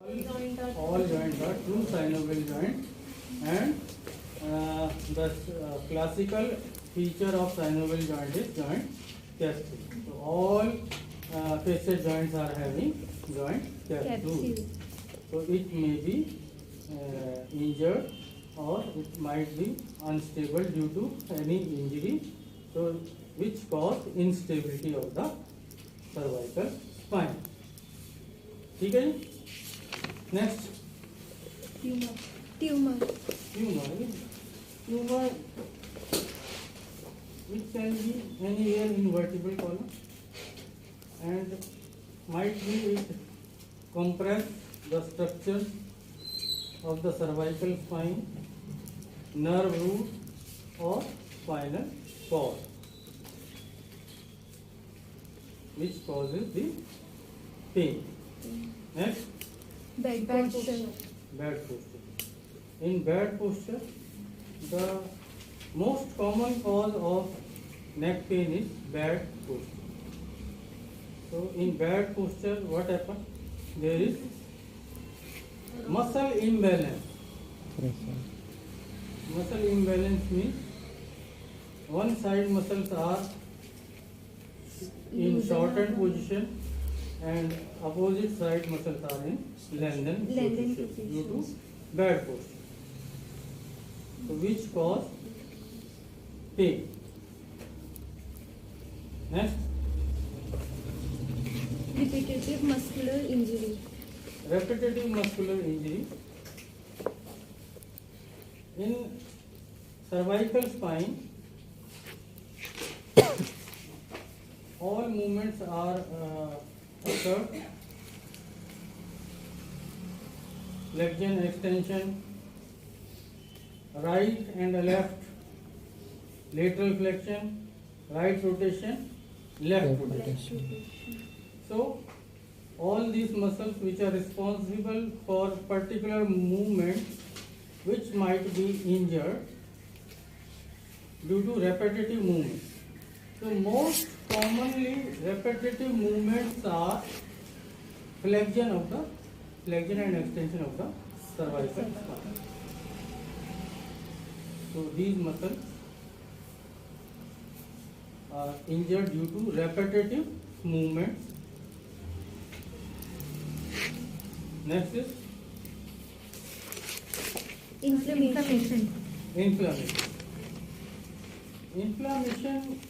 All joints are true synovial joint, and the classical feature of synovial joint is joint capsule. So all facet joints are having joint capsule. So it may be injured or it might be unstable due to any injury, so which cause instability of the cervical spine. ठीक है जी. Next, tumour which can be anywhere in vertebral column and might be it compress the structure of the cervical spine, nerve root or spinal cord, which causes the pain. Next, bad posture. bad posture. In bad posture, the most common cause of neck pain is bad posture. So in bad posture, what happens? There is muscle imbalance. Muscle imbalance means one side muscles are in shortened position and opposite side muscles are in lengthened position due to bad posture. So which cause pain. Next, Repetitive muscular injury. repetitive muscular injury. In cervical spine, all movements are occurred. Flexion, extension, right and left, lateral flexion, right rotation, left rotation. So all these muscles which are responsible for particular movement which might be injured due to repetitive movements. So most commonly repetitive movements are flexion and extension of the cervical spine. So these muscles are injured due to repetitive movements. Next is Inflammation. inflammation. Inflammation,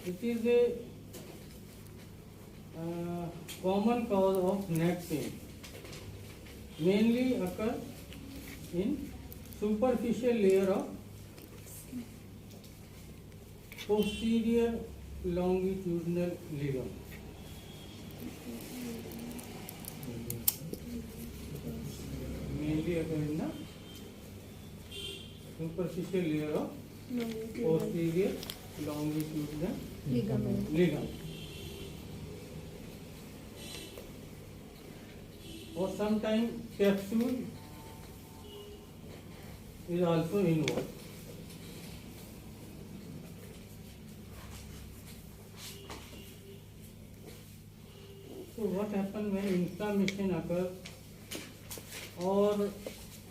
it is a common cause of neck pain. Mainly occur in superficial layer of posterior longitudinal ligament. Mainly occur in the superficial layer of posterior longitudinal ligament. Or sometimes capsule is also involved. So what happens when inflammation occurs or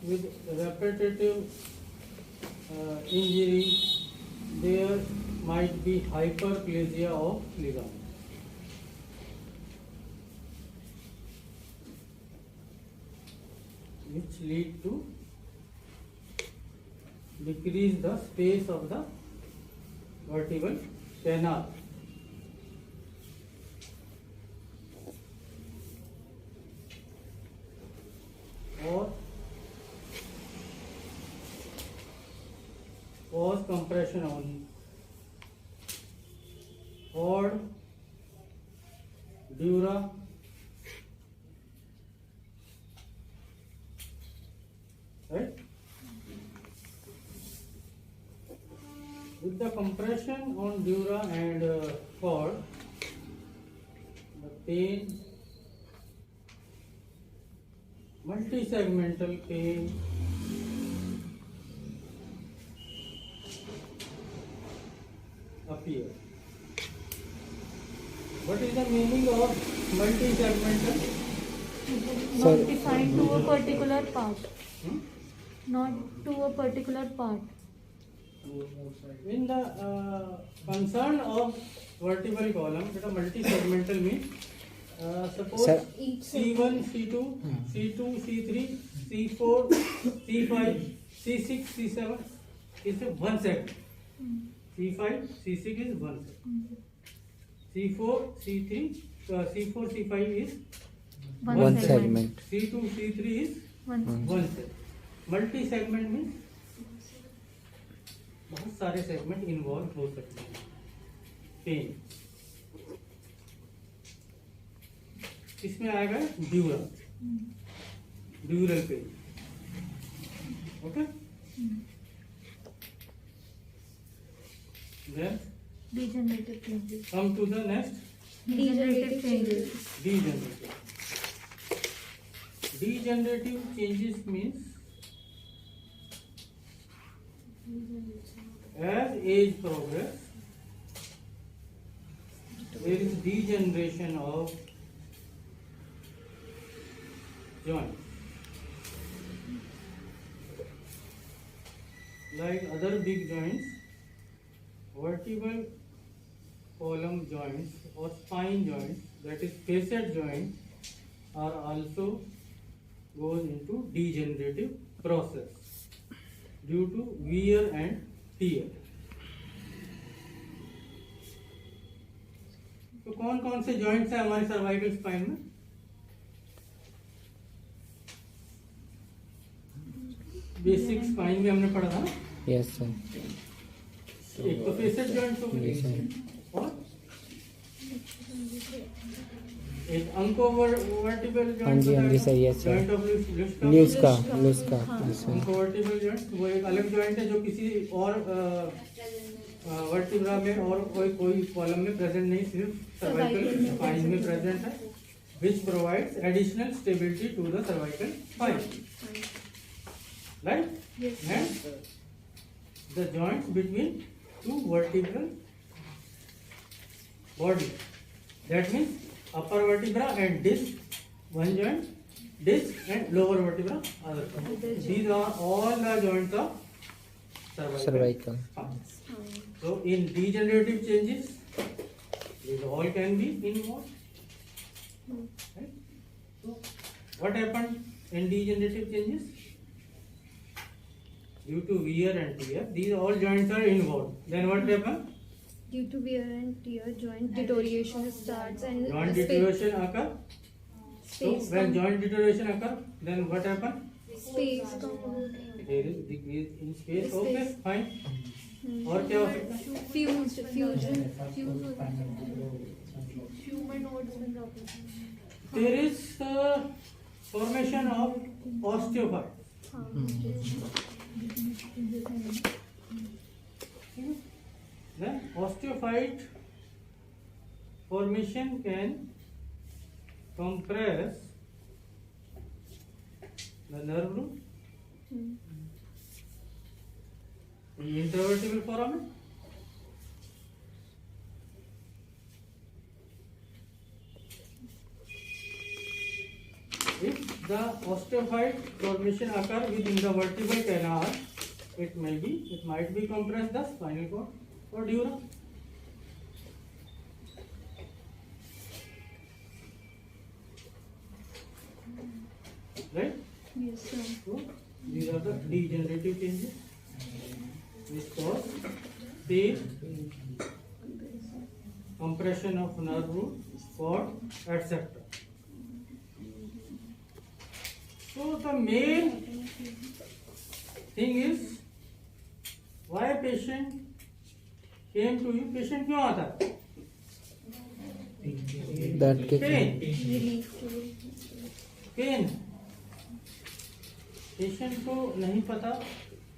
with repetitive injury, there might be hyperplasia of ligament. Which lead to decrease the space of the vertebral canal. Or cause compression on cord, dura, right? With the compression on dura and cord, the pain, multi-segmental pain, appear. What is the meaning of multi-segmental? Not defined to a particular part. Hmm? Not to a particular part. In the concern of vertebral column, that a multi-segmental means suppose Sir. C1, C2, C2, C3, C4, C5, C6, C7 is a one segment. C5, C6 is one segment. C4, C3, C4, C5 is One segment. C2, C3 is One. one segment. Multi segment means बहुत सारे segment involve हो सकते हैं. Pain इसमें आएगा dural, dural pain. Okay, then Degenerative changes. Come to the next. Degenerative changes. Degenerative. Degenerative changes means as age progress, there is degeneration of joints. Like other big joints, vertebral column joints or spine joints, that is facet joints, are also goes into degenerative process due to wear and tear. तो कौन कौन से joints हैं हमारे cervical spine में? Basic spine में हमने पढ़ा था ना. Yes sir. एक तो फेसेट जॉइंट्स हो Yes, गए sir. और एक अंकोवर्टिबल हाँ जी, हाँ जी, sir, yes, sir. Joint of ल्यूज का. Yes, sir. अंकोवर्टिबल जॉइंट वो एक अलग जॉइंट है जो किसी और वर्टिब्रा में और कोई कॉलम में प्रेजेंट नहीं, सिर्फ सर्वाइकल स्पाइन में प्रेजेंट है, which provides additional stability to the cervical spine, right? Yes. And the joints between two vertebral body, that means upper vertebra and disc, one joint, disc and lower vertebra, other joint. These are all the joints of cervical spine. So in degenerative changes, these all can be involved. Right? So what happened in degenerative changes? Due to wear and tear, these all joints are involved. Then what happened? Due to wear and tear, joint deterioration starts and Joint deterioration occur. So space when joint deterioration occur, then what happened? space come There is decrease in space. Space. Okay, fine. और क्या हो सकता है? fused fusion humanoids में problem. There is formation of osteophytes. हाँ. Then osteophyte formation can compress the nerve root Hmm. in the intervertebral foramen. If the osteophyte formation occur within the vertebral canal, it might be compressed the spinal cord or dura. Right? Yes, sir. So these are the degenerative changes which cause pain, compression of nerve root, cord, etc. So the main thing is why patient came to you. Patient क्यों आता है? That Pain. Relief के लिए. Pen. Patient को नहीं पता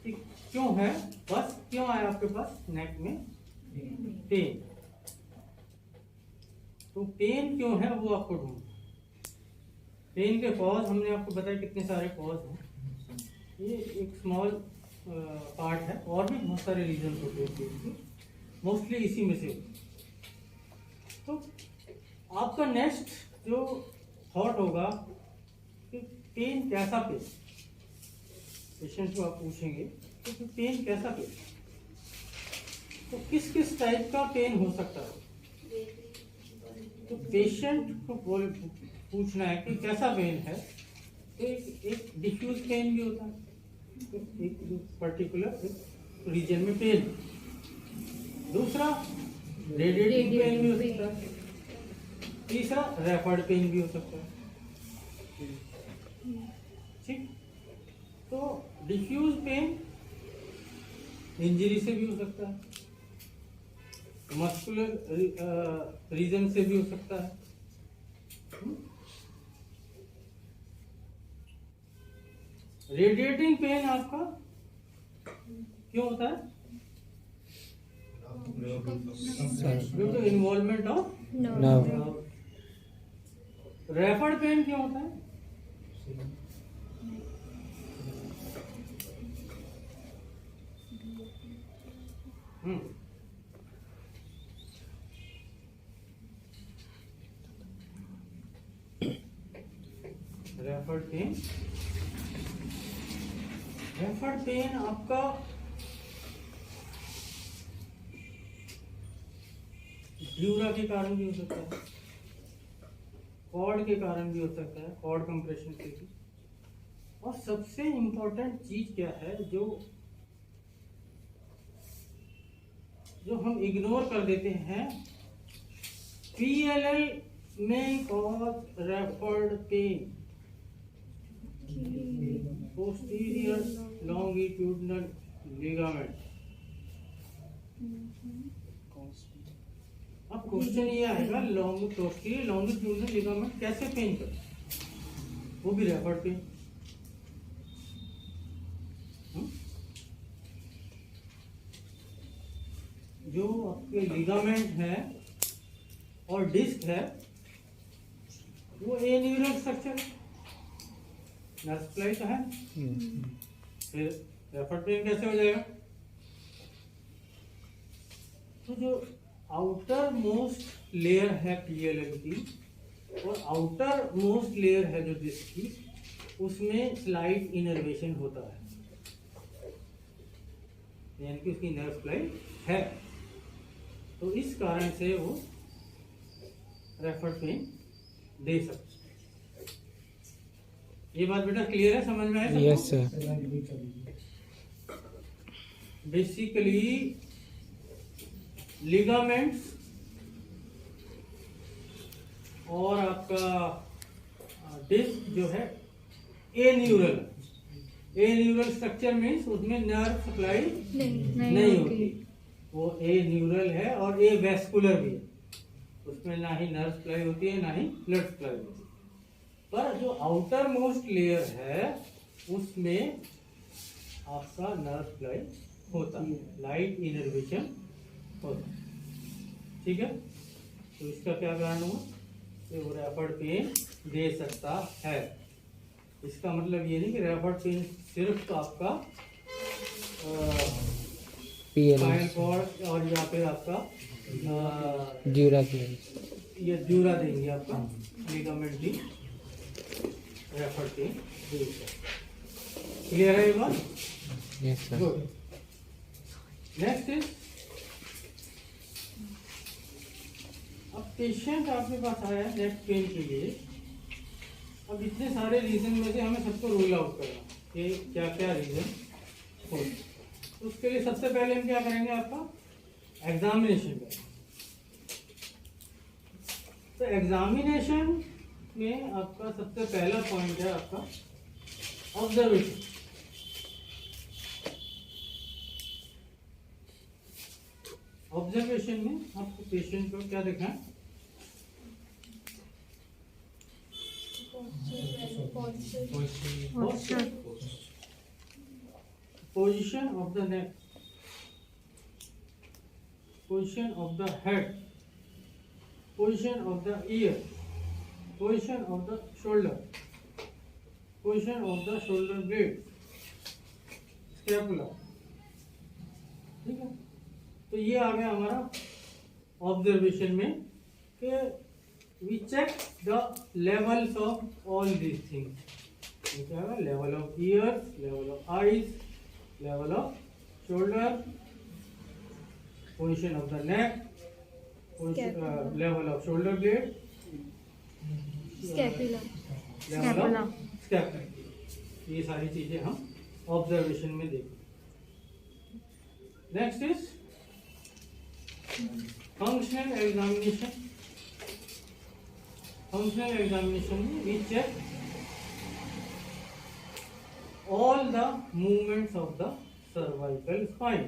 कि क्यों है, बस क्यों आया आपके पास नेक में पेन. तो पेन क्यों है वो आपको ढूंढना. पेन के कॉज हमने आपको बताया कितने सारे कॉज हैं. ये एक स्मॉल पार्ट है, और भी बहुत सारे रीजन होते हैं पेन के, मोस्टली इसी में से. तो आपका नेक्स्ट जो थॉट होगा पेन कैसा पेन, पेशेंट को आप पूछेंगे तो पेन कैसा पेन, तो किस किस टाइप का पेन हो सकता है, तो पेशेंट को पूछना है कि कैसा पेन है। तो एक डिफ्यूज पेन भी होता है, तो एक पर्टिकुलर रीजन में पेन। दूसरा रेडिएटिंग पेन भी हो सकता है। तीसरा रेफर्ड पेन भी हो सकता है। ठीक, तो डिफ्यूज पेन इंजरी से भी हो सकता है, मस्कुलर रीजन से भी हो सकता है। रेडिएटिंग पेन आपका क्यों होता है? Due to involvement of nerve. Referred pain क्यों होता है? रेफर्ड पेन, रेफर्ड पेन आपका ड्यूरा के कारण भी हो सकता है, कॉर्ड के कारण भी हो सकता है, कॉर्ड कंप्रेशन से भी। और सबसे इम्पोर्टेंट चीज क्या है जो हम इग्नोर कर देते हैं, PLL में cause referred pain, posterior longitudinal ligament. अब क्वेश्चन ये आएगा, पोस्टीरियर लॉन्गिट्यूडिनल लिगामेंट कैसे पेन करे, वो भी रेफर्ड पेन। जो आपके लिगामेंट है और डिस्क है वो ए न्यूरल स्ट्रक्चर, नर्व सप्लाई तो है, फिर रेफर्ड पेन कैसे हो जाएगा? तो जो आउटर मोस्ट लेयर है PLL की और आउटर मोस्ट लेयर है जो डिस्क की, उसमें स्लाइड इनर्वेशन होता है, यानी कि उसकी नर्व सप्लाई है, तो इस कारण से वो रेफर्ड पेन दे सकते। ये बात बेटा क्लियर है, समझ में आया? Yes sir. बेसिकली लिगामेंट्स और आपका डिस्क जो है ए न्यूरल स्ट्रक्चर मीन्स उसमें नर्व सप्लाई नहीं होती, वो ए न्यूरल है और ए वेस्कुलर भी है, उसमें ना ही नर्व सप्लाई होती है ना ही ब्लड सप्लाई होती है। पर जो आउटर मोस्ट लेयर है उसमें आपका नर्व सप्लाई होता है, लाइट इनर्वेशन होता है। ठीक है, तो इसका क्या कारण हुआ कि वो रेफर्ड पेन दे सकता है। इसका मतलब ये नहीं कि रेफर्ड पेन सिर्फ तो आपका स्पाइनल कॉर्ड और या फिर आपका ड्यूरा ये ड्यूरा देंगे आपका लिगामेंट भी रेफर्ड पेन दे सकता। क्लियर है ये बात? Yes sir. Good. Next is, अब पेशेंट आपके पास आया है नेक पेन के लिए। अब इतने सारे रीजन में से हमें सबको रूल आउट करना कि क्या क्या रीजन हो। तो उसके लिए सबसे पहले हम क्या करेंगे, आपका एग्जामिनेशन करेंगे। तो एग्जामिनेशन में आपका सबसे पहला पॉइंट है आपका ऑब्जर्वेशन। ऑब्जर्वेशन में आपको पेशेंट को क्या देखना है? Position of the neck, position of the head, position of the ear, position of the shoulder, position of the shoulder blade, scapula। ठीक है, तो ये आ गया हमारा ऑब्जर्वेशन में कि we check the levels of all these things। ये क्या है? Level of ears, level of eyes, level of shoulder, position of the neck, level of shoulder blade, Scapula. Level of scapula. ये सारी चीजें हम ऑब्जर्वेशन में देखें। Next is functional examination. Functional examination में we check all the movements of the cervical spine.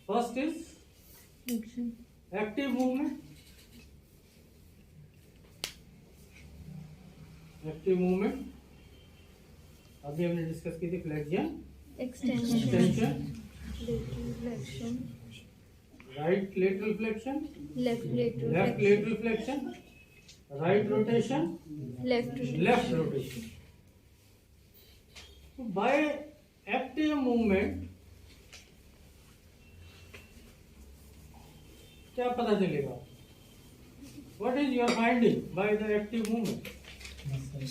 First is Flexion. active movement. Active movement अभी हमने discuss की थी, flexion, Extension. Extension, Lateral flexion. Right lateral flexion, Left lateral left flexion. Lateral flexion, right rotation, Left left rotation. तो by active movement क्या पता चलेगा? What is your finding by the active movement?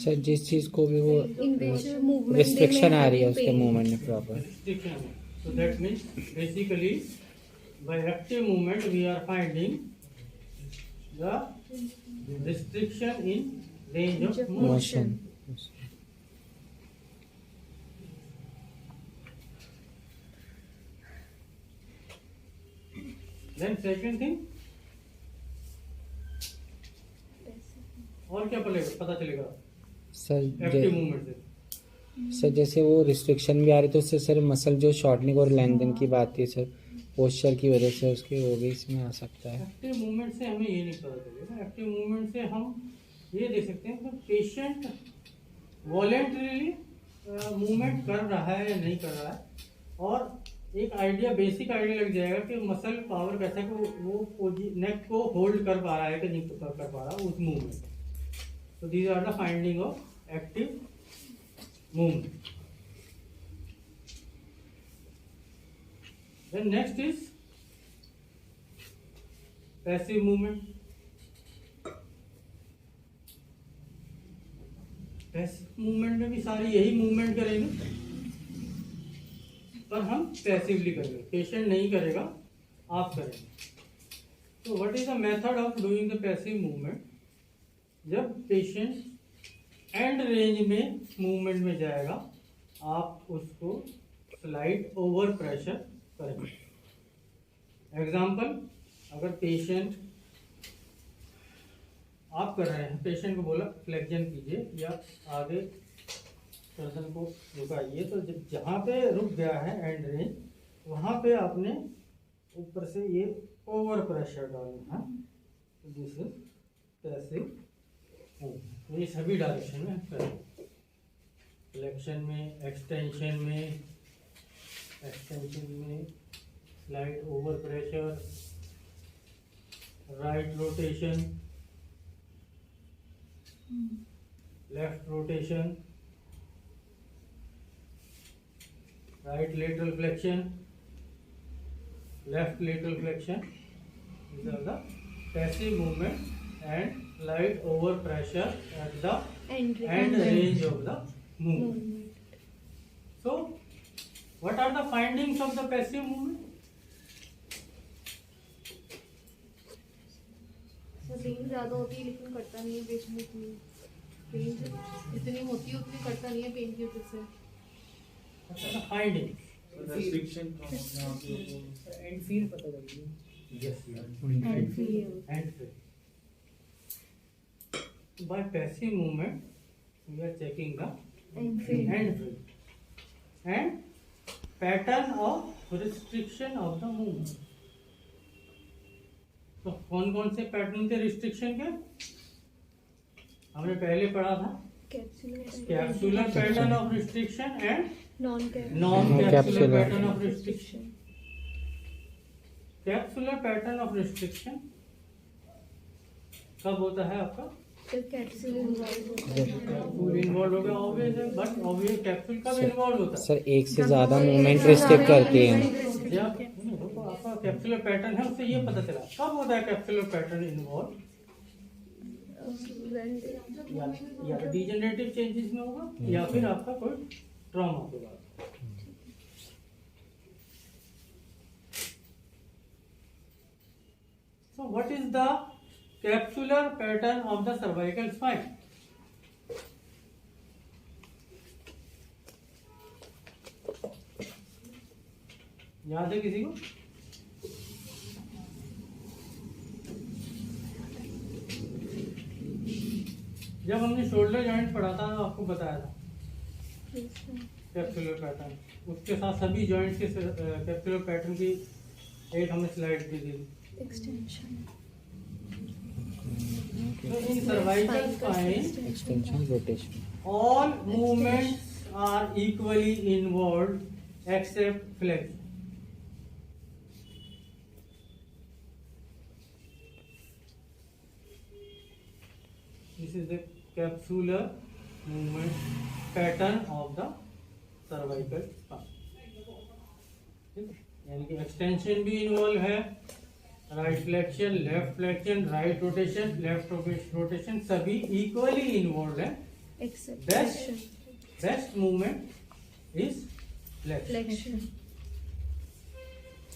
Sir जिस चीज को भी वो in which movement restriction they may आ रही है have उसके pain. मूवमेंट में proper. Restriction. So that means basically by active movement we are finding the restriction in range of motion. Motion. Then second thing, और क्या पता चलेगा sir active movement से? Sir जैसे वो रिस्ट्रिक्शन भी आ रही तो उससे सर मसल जो शॉर्टनिंग और लेंथन की बात थी सर, पोस्चर की वजह से उसके वो भी इसमें आ सकता है। एक्टिव मूवमेंट से हमें ये नहीं पता चलेगा। एक्टिव मूवमेंट से हम ये देख सकते हैं कि पेशेंट वॉलेंटरीली मूवमेंट कर रहा है या नहीं कर रहा है, और एक आइडिया, बेसिक आइडिया लग जाएगा कि मसल पावर कैसा है, कि वो नेक को होल्ड कर पा रहा है कि नहीं कर पा रहा उस movement. So these are the finding of active movement. Then next is passive movement. Passive movement में भी सारी यही मूवमेंट करेंगे, पर हम पैसिवली करेंगे, पेशेंट नहीं करेगा, आप करेंगे। तो what is the method of doing the passive movement? जब पेशेंट एंड रेंज में मूवमेंट में जाएगा, आप उसको स्लाइड ओवर प्रेशर करेंगे। एग्जाम्पल, अगर पेशेंट आप कर रहे हैं, पेशेंट को बोला फ्लेक्शन कीजिए या आगे गर्दन को झुकाइए, तो जहाँ पे रुक गया है एंड रेंज, वहाँ पे आपने ऊपर से ये ओवर प्रेशर डालना है। This is passive. ये सभी डायरेक्शन में करें, फ्लेक्शन में, एक्सटेंशन में, slide over pressure, right rotation, left rotation, right lateral flexion, left lateral flexion. These are the passive movement and slide over pressure at the And end range of the movement. So, what are the findings of the passive movement? Pain ज्यादा होती है लेकिन करता नहीं है patient, इतनी pen इतनी होती है उतनी करता नहीं है पेन की वजह से। What are the findings? And feel पता लगी। Yes. And feel. And feel. By passive movement, we are checking the And feel. end feel and pattern of restriction of the movement. तो कौन कौन से पैटर्न थे रिस्ट्रिक्शन के? हमने पहले पढ़ा था capsular pattern of restriction and non capsular pattern of restriction. Capsular pattern of restriction कब होता है आपका? कैप्सूल इन्वॉल्व होता है। कैप्सूल इन्वॉल्व हो गया, ऑब्वियस है, बट ऑब्वियस कैप्सूल कब इन्वॉल्व होता है? सर एक से ज्यादा मूवमेंट रिस्ट्रिक्ट करती है। जब आपका कैप्सुलर पैटर्न है उससे ये पता चला कब होता है कैप्सुलर पैटर्न इन्वॉल्व? या डिजेनरेटिव चेंजेस में होगा या फिर आपका कोई ट्रॉमा के बाद। So what is the capsular pattern of the cervical spine? याद है किसी को? जब हमने शोल्डर जॉइंट पढ़ा था आपको बताया था कैप्सुलर पैटर्न, उसके साथ सभी जॉइंट्स के कैप्सुलर पैटर्न की एक हमें स्लाइड दी थी। So in cervical spine, extension, rotation. all movements are equally involved except flexion. This is the capsular movement pattern of the cervical spine. यानी कि एक्सटेंशन भी इन्वॉल्व है, right flexion, left flexion, right rotation, left rotation सभी equally involve है। Best movement is flexion.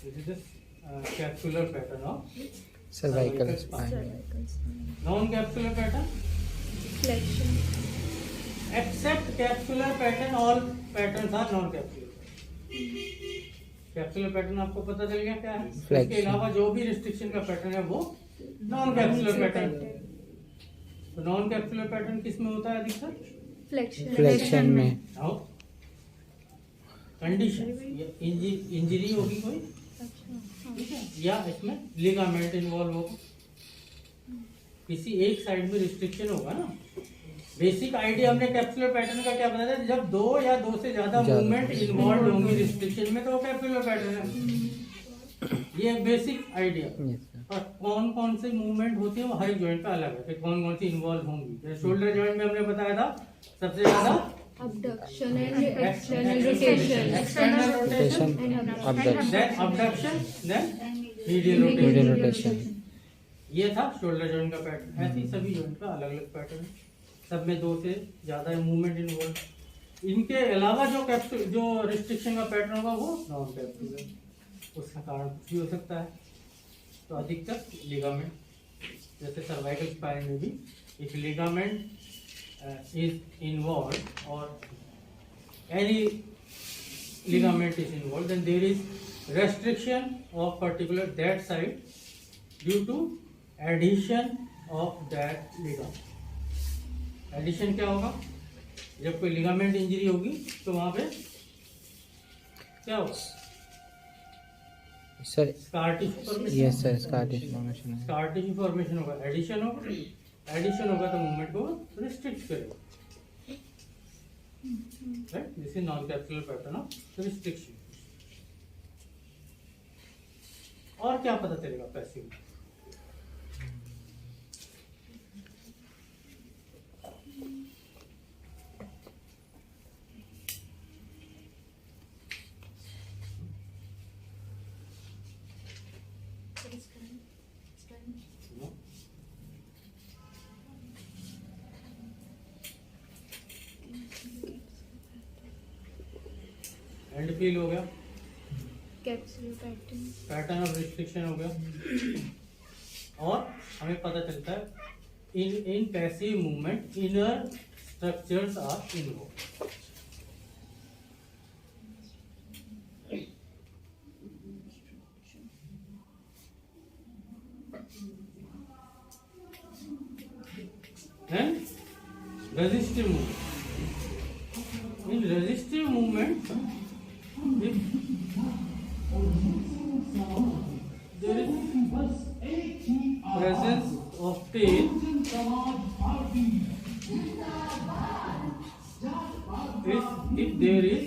This is the capsular pattern of Cervical spine. Non capsular pattern except capsular pattern, all patterns are non capsular. Capsular pattern आपको पता चल गया क्या है। इसके अलावा जो भी रिस्ट्रिक्शन का पैटर्न है वो नॉन कैप्सुलर पैटर्न। तो नॉन कैप्सुलर पैटर्न किस में होता है अधिकतर? फ्लेक्शन में। कंडीशन इंजरी होगी कोई, ठीक है, या इसमें लिगामेंट इन्वॉल्व होगा, किसी एक साइड में रिस्ट्रिक्शन होगा ना। बेसिक आइडिया हमने कैप्सुलर पैटर्न का क्या बताया था, जब दो या दो से ज्यादा मूवमेंट इन्वॉल्व होंगी रिस्ट्रिक्शन में तो वो कैप्सुलर पैटर्न है। ये एक बेसिक आइडिया। और कौन कौन से मूवमेंट होती है वो हर जॉइंट का अलग है, फिर कौन कौन सी इन्वॉल्व होंगी। जैसे शोल्डर जॉइंट में हमने बताया था सबसे ज्यादा abduction and external rotation, external rotation, then abduction, then medial rotation। ये था शोल्डर जॉइंट का पैटर्न। ऐसे ही सभी जॉइंट का अलग अलग पैटर्न है, सब में दो से ज्यादा मूवमेंट इन्वॉल्व। इनके अलावा जो रिस्ट्रिक्शन का पैटर्न होगा वो नॉन कैप्सुलर, उसका कारण कुछ भी हो सकता है। तो अधिकतर लिगामेंट, जैसे सर्वाइकल स्पाइन में भी if ligament is involved or any ligament is involved, then there is restriction of particular that side due to adhesion of that ligament। Adhesion क्या होगा, जब कोई लिगामेंट इंजरी होगी तो वहां पे क्या होगा sir? Scar tissue formation. Yes sir, scar tissue formation. Scar tissue formation होगा, एडिशन होगा, एडिशन होगा तो मूवमेंट को रिस्ट्रिक्ट करेगा, right. This is non capsular pattern of restriction. और क्या पता चलेगा पैसिव? एंड फील हो गया, capsular pattern, pattern of restriction हो गया। और हमें पता चलता है in passive movement inner structures are involve. And resistive movement, in resistive movement if there is presence of pain, if there is